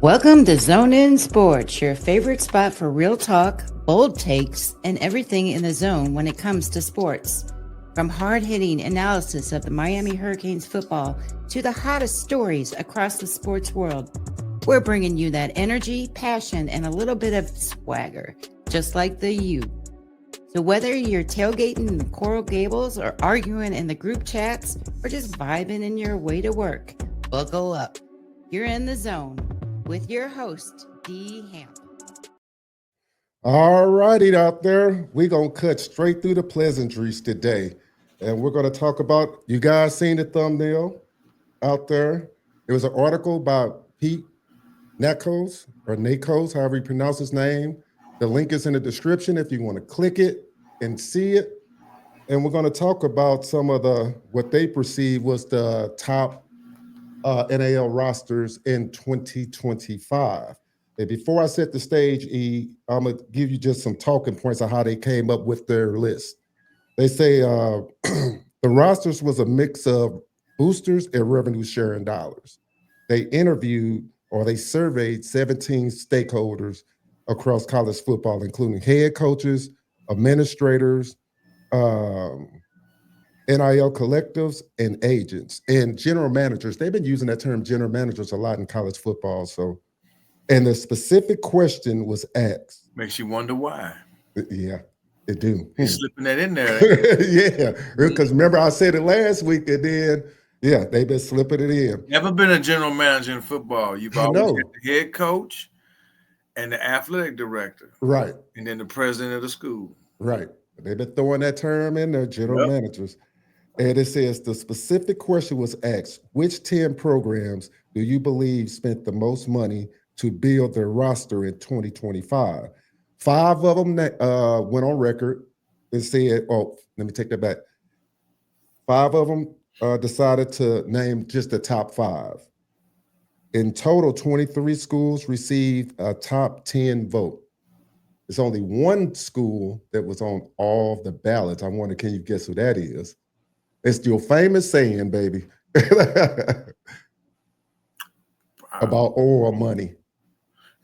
Welcome to Zone In Sports, your favorite spot for real talk, bold takes, and everything in the zone when it comes to sports. From hard-hitting analysis of the Miami Hurricanes football to the hottest stories across the sports world, we're bringing you that energy, passion, and a little bit of swagger, just like the U. So whether you're tailgating in the Coral Gables or arguing in the group chats or just vibing in your way to work, buckle up. You're in the zone with your host, D. Hamp. All righty out there. We're going to cut straight through the pleasantries today. And we're going to talk about, you guys seen the thumbnail out there? It was an article by Pete Nakos, or Nakos, however you pronounce his name. The link is in the description if you want to click it and see it. And we're going to talk about some of what they perceive was the top NIL rosters in 2025. And before I set the stage, I'm going to give you just some talking points on how they came up with their list. They say the rosters was a mix of boosters and revenue sharing dollars. They interviewed or they surveyed 17 stakeholders across college football, including head coaches, administrators, NIL collectives, and agents and general managers. They've been using that term general managers a lot in college football. So, and the specific question was asked. Makes you wonder why. Yeah, it do. He's slipping that in there. Yeah, because remember I said it last week, and then they've been slipping it in. Never been a general manager in football. You've always had the head coach and the athletic director, right, and then the president of the school, right. They've been throwing that term in there, general managers. And it says the specific question was asked, which 10 programs do you believe spent the most money to build their roster in 2025? 5 of them went on record and said, let me take that back. 5 of them decided to name just the top 5. In total, 23 schools received a top 10 vote. There's only one school that was on all the ballots. I wonder, can you guess who that is? It's your famous saying, baby, about oil money.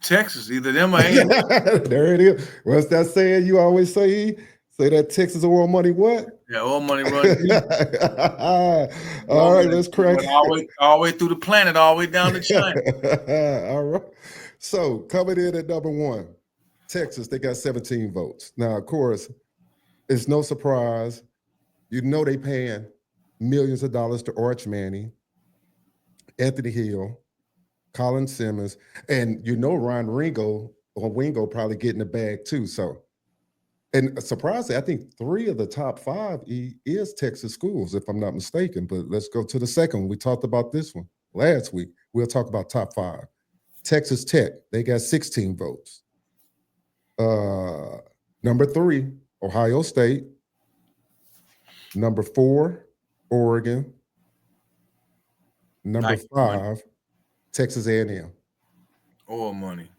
Texas, either them or A&M. There it is. What's that saying you always say? Say that Texas oil money what? Yeah, oil money runs deep. All right, let's crack all the way through the planet, all the way down to China. All right. So coming in at number 1, Texas, they got 17 votes. Now, of course, it's no surprise. You know they paying millions of dollars to Arch Manning, Anthony Hill, Colin Simmons, and you know Ron Wingo probably getting the bag too. So, and surprisingly, I think 3 of the top 5 is Texas schools, if I'm not mistaken. But let's go to the second one. We talked about this one last week. We'll talk about top 5. Texas Tech, they got 16 votes. Number 3, Ohio State. Number 4, Oregon. Number 5, Texas A&M. Oil money.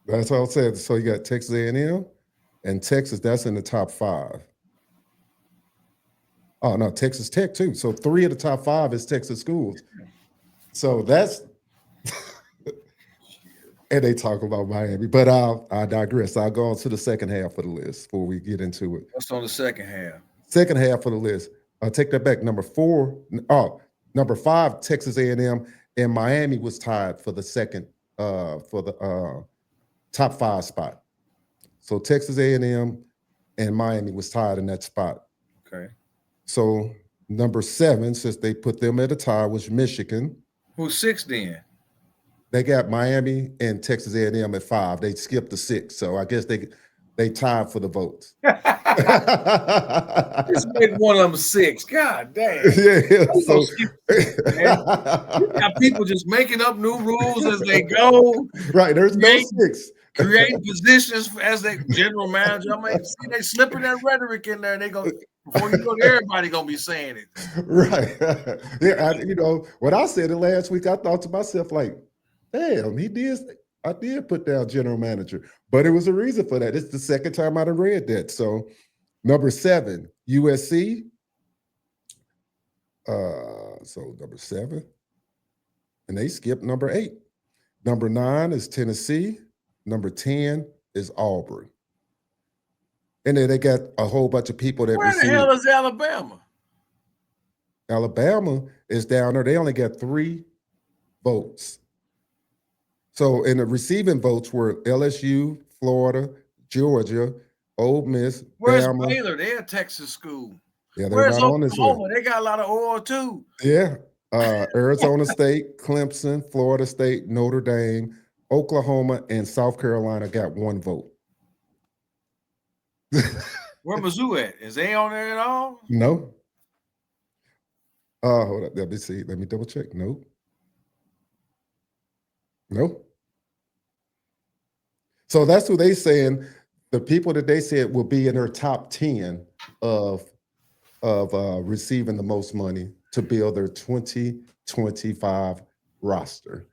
That's all I said. So you got Texas A&M and Texas. That's in the top 5. Oh no, Texas Tech too. So 3 of the top 5 is Texas schools. So that's, and they talk about Miami. But I digress. I'll go on to the second half of the list before we get into it. What's on the second half? Second half of the list. I'll take that back. Number 5, Texas A&M, and Miami was tied for the second for the top 5 spot. So Texas A&M and Miami was tied in that spot. Okay. So number 7, since they put them at a tie, was Michigan. Who's 6 then? They got Miami and Texas A&M at 5. They skipped the 6, so I guess they tied for the votes. Just made one of them 6. God damn. Yeah. So you got people just making up new rules as they go. Right. There's no 6. Creating positions as their general manager. I mean, see, they slipping that rhetoric in there. And they go before you know, everybody gonna be saying it. Right. Yeah. When I said it last week, I thought to myself, like, damn, I did put down general manager, but it was a reason for that. It's the second time I've read that. So number 7, USC. So number 7, and they skipped number 8. Number 9 is Tennessee. Number 10 is Auburn. And then they got a whole bunch of people that Where the receive. hell is Alabama? Alabama is down there. They only got 3 votes. So in the receiving votes were LSU, Florida, Georgia, Ole Miss, Where's Bama. Baylor? They're a Texas school. Yeah, they're Where's not on this list. Oklahoma? They got a lot of oil too. Yeah. Arizona State, Clemson, Florida State, Notre Dame, Oklahoma, and South Carolina got 1 vote. Where Mizzou at? Is they on there at all? No. Hold up. Let me see. Let me double check. Nope. Nope. So that's who they saying. The people that they said will be in their top 10 of receiving the most money to build their 2025 roster.